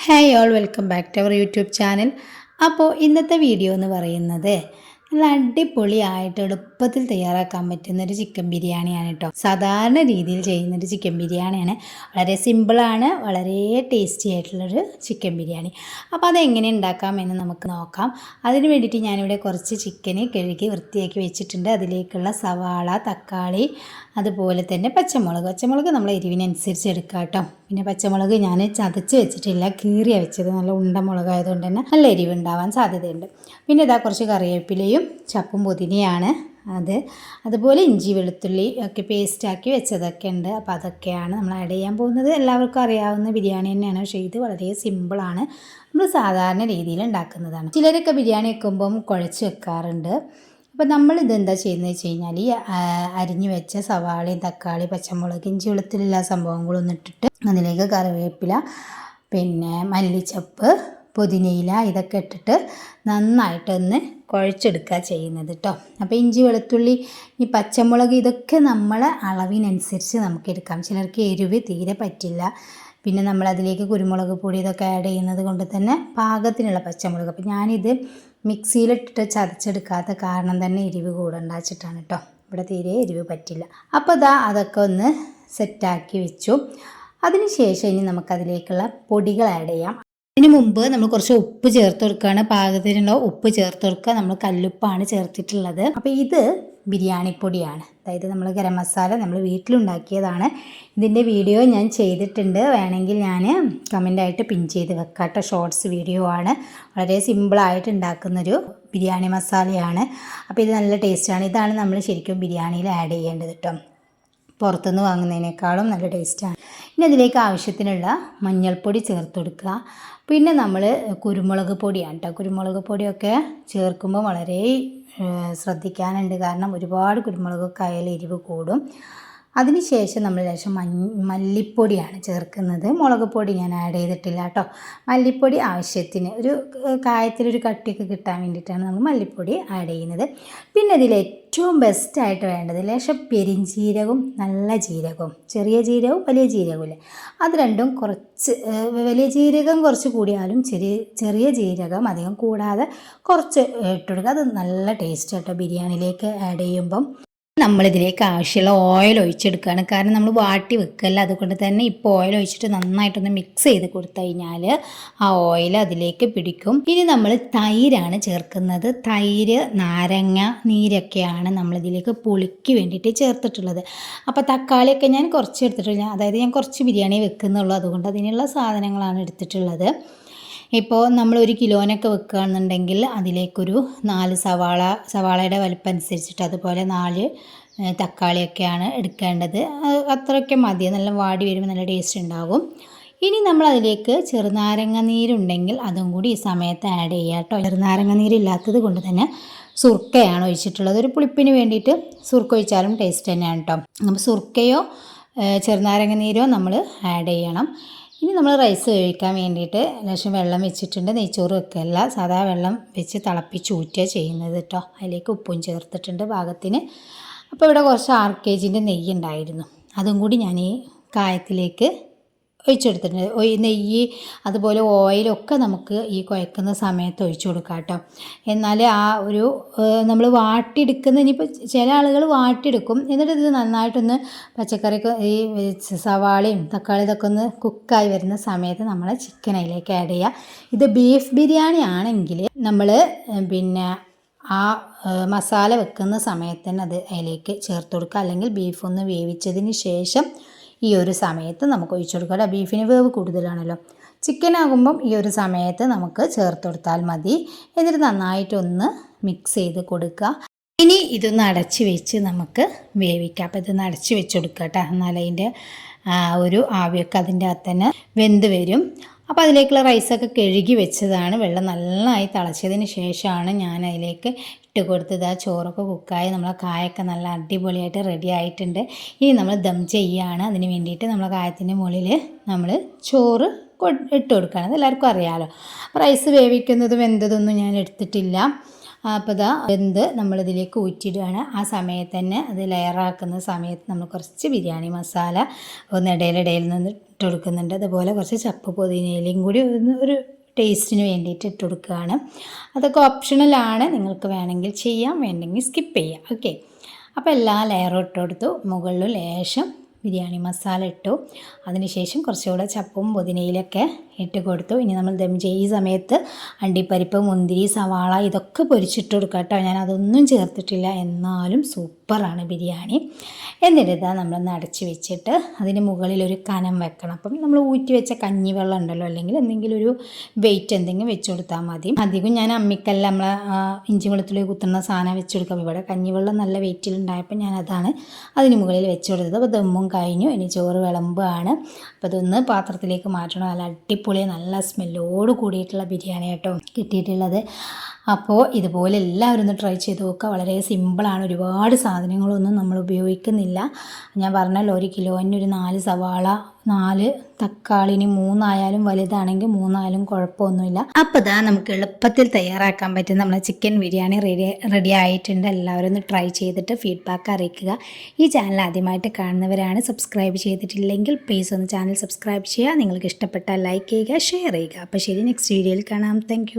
Hi all welcome back to our YouTube channel. അപ്പോൾ ഇന്നത്തെ video എന്ന് പറയുന്നത് നല്ല അടിപൊളിയായിട്ട് എളുപ്പത്തിൽ തയ്യാറാക്കാൻ പറ്റുന്നൊരു ചിക്കൻ ബിരിയാണിയാണ് കേട്ടോ. സാധാരണ രീതിയിൽ ചെയ്യുന്നൊരു ചിക്കൻ ബിരിയാണിയാണ്. വളരെ സിമ്പിളാണ്, വളരെ ടേസ്റ്റി ആയിട്ടുള്ളൊരു ചിക്കൻ ബിരിയാണി. അപ്പോൾ അതെങ്ങനെ ഉണ്ടാക്കാമെന്ന് നമുക്ക് നോക്കാം. അതിന് വേണ്ടിയിട്ട് ഞാനിവിടെ കുറച്ച് ചിക്കന് കഴുകി വൃത്തിയാക്കി വെച്ചിട്ടുണ്ട്. അതിലേക്കുള്ള സവാള, തക്കാളി, അതുപോലെ തന്നെ പച്ചമുളക് നമ്മൾ എരിവിനനുസരിച്ച് എടുക്കാം കേട്ടോ. പിന്നെ പച്ചമുളക് ഞാൻ ചതച്ച് വെച്ചിട്ടില്ല, കീറിയാണ് വെച്ചത്. നല്ല ഉണ്ട മുളകായതുകൊണ്ട് തന്നെ നല്ല എരിവുണ്ടാവാൻ സാധ്യതയുണ്ട്. പിന്നെ ഇതാ കുറച്ച് കറിവേപ്പിലയും ചപ്പും പുതിനയാണ് അതുപോലെ ഇഞ്ചി വെളുത്തുള്ളി ഒക്കെ പേസ്റ്റാക്കി വെച്ചതൊക്കെ ഉണ്ട്. അപ്പോൾ അതൊക്കെയാണ് നമ്മൾ ആഡ് ചെയ്യാൻ പോകുന്നത്. എല്ലാവർക്കും അറിയാവുന്ന ബിരിയാണി തന്നെയാണ്, പക്ഷേ ഇത് വളരെ സിമ്പിളാണ്. നമ്മൾ സാധാരണ രീതിയിൽ ഉണ്ടാക്കുന്നതാണ്. ചിലരൊക്കെ ബിരിയാണി വെക്കുമ്പം കുഴച്ച് വെക്കാറുണ്ട്. അപ്പോൾ നമ്മളിതെന്താ ചെയ്യുന്നത് വെച്ച് കഴിഞ്ഞാൽ ഈ അരിഞ്ഞു വെച്ച സവാളയും തക്കാളി, പച്ചമുളക്, ഇഞ്ചി വെളുത്തുള്ളി എല്ലാ സംഭവങ്ങളൊന്നും ഇട്ടിട്ട് അതിലേക്ക് കറിവേപ്പില, പിന്നെ മല്ലിച്ചപ്പ്, പുതിനയില ഇതൊക്കെ ഇട്ടിട്ട് നന്നായിട്ടൊന്ന് കുഴച്ചെടുക്കുക ചെയ്യുന്നത് കേട്ടോ. അപ്പോൾ ഇഞ്ചി വെളുത്തുള്ളി ഈ പച്ചമുളക് ഇതൊക്കെ നമ്മളെ അളവിനനുസരിച്ച് നമുക്ക് എടുക്കാം. ചിലർക്ക് എരിവ് തീരെ പറ്റില്ല. പിന്നെ നമ്മളതിലേക്ക് കുരുമുളക് പൊടി ഇതൊക്കെ ആഡ് ചെയ്യുന്നത് കൊണ്ട് തന്നെ പാകത്തിനുള്ള പച്ചമുളക്. അപ്പോൾ ഞാനിത് മിക്സിയിലിട്ടിട്ട് ചതച്ചെടുക്കാത്ത കാരണം തന്നെ എരിവ് കൂടണ്ടാച്ചിട്ടാണ് കേട്ടോ. ഇവിടെ തീരെ എരിവ് പറ്റില്ല. അപ്പോൾ അതൊക്കെ ഒന്ന് സെറ്റാക്കി വെച്ചു. അതിന് ശേഷം ഇനി നമുക്കതിലേക്കുള്ള പൊടികൾ ആഡ് ചെയ്യാം. അതിന് മുമ്പ് നമ്മൾ കുറച്ച് ഉപ്പ് ചേർത്ത് കൊടുക്കുകയാണ്. പാകത്തിനുള്ള ഉപ്പ് ചേർത്ത് കൊടുക്കുക. നമ്മൾ കല്ലുപ്പാണ് ചേർത്തിട്ടുള്ളത്. അപ്പോൾ ഇത് ബിരിയാണിപ്പൊടിയാണ്. അതായത് നമ്മൾ ഗരം മസാല നമ്മൾ വീട്ടിലുണ്ടാക്കിയതാണ്. ഇതിൻ്റെ വീഡിയോ ഞാൻ ചെയ്തിട്ടുണ്ട്, വേണമെങ്കിൽ ഞാൻ കമൻ്റായിട്ട് പിൻ ചെയ്ത് വെക്കാം കേട്ടോ. ഷോർട്സ് വീഡിയോ ആണ്. വളരെ സിമ്പിളായിട്ട് ഉണ്ടാക്കുന്നൊരു ബിരിയാണി മസാലയാണ്. അപ്പോൾ ഇത് നല്ല ടേസ്റ്റാണ്. ഇതാണ് നമ്മൾ ശരിക്കും ബിരിയാണിയിൽ ആഡ് ചെയ്യേണ്ടത് കേട്ടോ. പുറത്തുനിന്ന് വാങ്ങുന്നതിനേക്കാളും നല്ല ടേസ്റ്റാണ്. ഇനി അതിലേക്ക് ആവശ്യത്തിനുള്ള മഞ്ഞൾപ്പൊടി ചേർത്ത് കൊടുക്കുക. പിന്നെ നമ്മൾ കുരുമുളക് പൊടിയാണ് കേട്ടോ. കുരുമുളക് പൊടിയൊക്കെ ചേർക്കുമ്പോൾ വളരെ ശ്രദ്ധിക്കാനുണ്ട്, കാരണം ഒരുപാട് കുരുമുളകൊക്കെ ആയാലും എരിവ് കൂടും. അതിനുശേഷം നമ്മൾ ലേശം മല്ലിപ്പൊടിയാണ് ചേർക്കുന്നത്. മുളക് പൊടി ഞാൻ ആഡ് ചെയ്തിട്ടില്ല കേട്ടോ. മല്ലിപ്പൊടി ആവശ്യത്തിന് ഒരു കായത്തിലൊരു കട്ടിയൊക്കെ കിട്ടാൻ വേണ്ടിയിട്ടാണ് നമ്മൾ മല്ലിപ്പൊടി ആഡ് ചെയ്യുന്നത്. പിന്നെ ഇതിൽ ഏറ്റവും ബെസ്റ്റായിട്ട് വേണ്ടത് ലേശം പെരിഞ്ജീരകവും നല്ല ജീരകവും, ചെറിയ ജീരകവും വലിയ ജീരകവും ഇല്ലേ, അത് രണ്ടും കുറച്ച്, വലിയ ജീരകം കുറച്ച് കൂടിയാലും ചെറിയ ജീരകം അധികം കൂടാതെ കുറച്ച് ഇട്ടുകൊടുക്കുക. അത് നല്ല ടേസ്റ്റ് കേട്ടോ ബിരിയാണിയിലേക്ക് ആഡ് ചെയ്യുമ്പം. നമ്മളിതിലേക്ക് ആവശ്യമുള്ള ഓയിൽ ഒഴിച്ചെടുക്കുകയാണ്. കാരണം നമ്മൾ വാട്ടി വെക്കല്ല, അതുകൊണ്ട് തന്നെ ഇപ്പോൾ ഓയിൽ ഒഴിച്ചിട്ട് നന്നായിട്ടൊന്ന് മിക്സ് ചെയ്ത് കൊടുത്തു കഴിഞ്ഞാൽ ആ ഓയിൽ അതിലേക്ക് പിടിക്കും. ഇനി നമ്മൾ തൈരാണ് ചേർക്കുന്നത്. തൈര്, നാരങ്ങ നീരൊക്കെയാണ് നമ്മളിതിലേക്ക് പുളിക്ക് വേണ്ടിയിട്ട് ചേർത്തിട്ടുള്ളത്. അപ്പോൾ തക്കാളിയൊക്കെ ഞാൻ കുറച്ച് എടുത്തിട്ടില്ല, അതായത് ഞാൻ കുറച്ച് ബിരിയാണി വെക്കുന്നുള്ളൂ, അതുകൊണ്ട് അതിനുള്ള സാധനങ്ങളാണ് എടുത്തിട്ടുള്ളത്. ഇപ്പോൾ നമ്മൾ 1 കിലോനൊക്കെ വെക്കുകയാണെന്നുണ്ടെങ്കിൽ അതിലേക്കൊരു 4 സവാളയുടെ വലിപ്പം അനുസരിച്ചിട്ട്, അതുപോലെ 4 തക്കാളിയൊക്കെയാണ് എടുക്കേണ്ടത്. അത്രയൊക്കെ മതി. നല്ല വാടി വരുമ്പോൾ നല്ല ടേസ്റ്റ് ഉണ്ടാകും. ഇനി നമ്മൾ അതിലേക്ക് ചെറുനാരങ്ങ നീരുണ്ടെങ്കിൽ അതും കൂടി ഈ സമയത്ത് ആഡ് ചെയ്യുക കേട്ടോ. ചെറുനാരങ്ങ നീരില്ലാത്തത് കൊണ്ട് തന്നെ സുർക്കയാണ് ഒഴിച്ചിട്ടുള്ളത്. ഒരു പുളിപ്പിന് വേണ്ടിയിട്ട് സുർക്ക ഒഴിച്ചാലും ടേസ്റ്റ് തന്നെയാണ് കേട്ടോ. അപ്പോൾ സുർക്കയോ ചെറുനാരങ്ങ നീരോ നമ്മൾ ആഡ് ചെയ്യണം. ഇനി നമ്മൾ റൈസ് വേവിക്കാൻ വേണ്ടിയിട്ട് ലേശം വെള്ളം വെച്ചിട്ടുണ്ട്. നെയ്ച്ചോറ് വെക്കല്ല, സാധാ വെള്ളം വെച്ച് തിളപ്പിച്ച് ഊറ്റുക ചെയ്യുന്നത് കേട്ടോ. അതിലേക്ക് ഉപ്പും ചേർത്തിട്ടുണ്ട് പാകത്തിന്. അപ്പോൾ ഇവിടെ കുറച്ച് 6 kg നെയ്യ് ഉണ്ടായിരുന്നു, അതും കൂടി ഞാൻ ഈ കായത്തിലേക്ക് ഒഴിച്ചെടുത്തിട്ടുണ്ട്. നെയ്യ് അതുപോലെ ഓയിലൊക്കെ നമുക്ക് ഈ കുഴക്കുന്ന സമയത്ത് ഒഴിച്ചു കൊടുക്കാം കേട്ടോ. എന്നാൽ ആ ഒരു നമ്മൾ വാട്ടിയെടുക്കുന്ന, ഇനിയിപ്പോൾ ചില ആളുകൾ വാട്ടിയെടുക്കും, എന്നിട്ട് ഇത് നന്നായിട്ടൊന്ന് പച്ചക്കറിക്ക് ഈ സവാളയും തക്കാളി ഇതൊക്കെ ഒന്ന് കുക്കായി വരുന്ന സമയത്ത് നമ്മൾ ചിക്കൻ അതിലേക്ക് ആഡ് ചെയ്യുക. ഇത് ബീഫ് ബിരിയാണി ആണെങ്കിൽ നമ്മൾ പിന്നെ ആ മസാല വെക്കുന്ന സമയത്ത് തന്നെ അത് അതിലേക്ക് ചേർത്ത് കൊടുക്കുക. അല്ലെങ്കിൽ ബീഫ് ഒന്ന് വേവിച്ചതിന് ശേഷം ഈ ഒരു സമയത്ത് നമുക്ക് ഒഴിച്ചു കൊടുക്കാം. ബീഫിന് വേവ് കൂടുതലാണല്ലോ. ചിക്കൻ ആകുമ്പം ഈ ഒരു സമയത്ത് നമുക്ക് ചേർത്ത് കൊടുത്താൽ മതി. എന്നിട്ട് നന്നായിട്ടൊന്ന് മിക്സ് ചെയ്ത് കൊടുക്കുക. ഇനി ഇതൊന്ന് അടച്ച് വെച്ച് നമുക്ക് വേവിക്കാം. അപ്പോൾ ഇതൊന്ന് അടച്ച് വെച്ച് കൊടുക്കുക കേട്ടോ. എന്നാൽ അതിൻ്റെ ഒരു ആവിയൊക്കെ അതിൻ്റെ അകത്ത് തന്നെ വെന്ത് വരും. അപ്പോൾ അതിലേക്കുള്ള റൈസൊക്കെ കഴുകി വെച്ചതാണ്. വെള്ളം നന്നായി തിളച്ചതിന് ശേഷമാണ് ഞാൻ അതിലേക്ക് ഇട്ട് കൊടുത്തത്. ആ ചോറൊക്കെ കുക്കായി നമ്മളെ കായൊക്കെ നല്ല അടിപൊളിയായിട്ട് റെഡി ആയിട്ടുണ്ട്. ഇനി നമ്മൾ ദം ചെയ്യുകയാണ്. അതിന് വേണ്ടിയിട്ട് നമ്മളെ കായത്തിൻ്റെ മുകളിൽ നമ്മൾ ചോറ് ഇട്ട് കൊടുക്കുകയാണ്. അതെല്ലാവർക്കും അറിയാമല്ലോ. റൈസ് വേവിക്കുന്നതും വെന്തതൊന്നും ഞാൻ എടുത്തിട്ടില്ല. അപ്പോൾ വെന്ത് നമ്മളിതിലേക്ക് ഊറ്റിയിടുകയാണ്. ആ സമയത്ത് തന്നെ അത് ലെയറാക്കുന്ന സമയത്ത് നമ്മൾ കുറച്ച് ബിരിയാണി മസാല ഒന്ന് ഇടയിൽ നിന്ന് കൊടുക്കുന്നുണ്ട്. അതുപോലെ കുറച്ച് ചപ്പ് പുതിനയിലയും കൂടി ഒരു ടേസ്റ്റിന് വേണ്ടിയിട്ട് ഇട്ട് കൊടുക്കുകയാണ്. അതൊക്കെ ഓപ്ഷണലാണ്, നിങ്ങൾക്ക് വേണമെങ്കിൽ ചെയ്യാം, വേണ്ടെങ്കിൽ സ്കിപ്പ് ചെയ്യാം. ഓക്കെ, അപ്പോൾ എല്ലാ ലെയറും ഇട്ട് കൊടുത്തു. മുകളിൽ ലേശം ബിരിയാണി മസാല ഇട്ടു. അതിനുശേഷം കുറച്ചുകൂടെ ചപ്പും പുതിനയിലൊക്കെ ഇട്ട് കൊടുത്തു. ഇനി നമ്മൾ ദം ചെയ്യുന്ന സമയത്ത് അണ്ടിപ്പരിപ്പ്, മുന്തിരി, സവാള ഇതൊക്കെ പൊരിച്ചിട്ട് കൊടുക്കുക കേട്ടോ. ഞാൻ അതൊന്നും ചേർത്തിട്ടില്ല, എന്നാലും സൂപ്പറാണ് ബിരിയാണി. എന്നിട്ട് ഇതാ നമ്മളൊന്ന് അടച്ച് വെച്ചിട്ട് അതിന് മുകളിലൊരു കനം വെക്കണം. അപ്പം നമ്മൾ ഊറ്റി വെച്ച കഞ്ഞിവെള്ളം ഉണ്ടല്ലോ, അല്ലെങ്കിൽ എന്തെങ്കിലും ഒരു വെയിറ്റ് എന്തെങ്കിലും വെച്ച് കൊടുത്താൽ മതി. അധികം ഞാൻ അമ്മിക്കല്ല നമ്മളെ ഇഞ്ചി വെളുത്തുള്ളി കുത്തുന്ന സാധനം വെച്ച് കൊടുക്കാം. ഇവിടെ കഞ്ഞിവെള്ളം നല്ല വെയിറ്റിലുണ്ടായപ്പോൾ ഞാൻ അതാണ് അതിന് മുകളിൽ വെച്ച് കൊടുത്തത്. അപ്പോൾ ദമ്മും കഴിഞ്ഞു. ഇനി ചോറ് വിളമ്പാണ്. അപ്പോൾ ഇതൊന്ന് പാത്രത്തിലേക്ക് മാറ്റണം. നല്ല അടിപൊളി നല്ല സ്മെല്ലോട് കൂടിയിട്ടുള്ള ബിരിയാണി കേട്ടോ കിട്ടിയിട്ടുള്ളത്. അപ്പോൾ ഇതുപോലെ എല്ലാവരും ഒന്ന് ട്രൈ ചെയ്ത് നോക്കുക. വളരെ സിമ്പിളാണ്, ഒരുപാട് സാധനങ്ങളൊന്നും നമ്മൾ ഉപയോഗിക്കുന്നില്ല. ഞാൻ പറഞ്ഞല്ലോ, 1 കിലോന് ഒരു 4 സവാള, 4 തക്കാളി, ഇനി 3 ആയാലും വലുതാണെങ്കിൽ 3 ആയാലും കുഴപ്പമൊന്നുമില്ല. അപ്പോൾ ഇതാ നമുക്ക് എളുപ്പത്തിൽ തയ്യാറാക്കാൻ പറ്റും നമ്മളെ ചിക്കൻ ബിരിയാണി റെഡി ആയിട്ടുണ്ട്. എല്ലാവരും ഒന്ന് ട്രൈ ചെയ്തിട്ട് ഫീഡ്ബാക്ക് അറിയിക്കുക. ഈ ചാനൽ ആദ്യമായിട്ട് കാണുന്നവരാണ്, സബ്സ്ക്രൈബ് ചെയ്തിട്ടില്ലെങ്കിൽ പ്ലീസ് ഒന്ന് ചാനൽ സബ്സ്ക്രൈബ് ചെയ്യുക. നിങ്ങൾക്ക് ഇഷ്ടപ്പെട്ടാൽ ലൈക്ക് ചെയ്യുക, ഷെയർ ചെയ്യുക. അപ്പോൾ ശരി, നെക്സ്റ്റ് വീഡിയോയിൽ കാണാം. താങ്ക്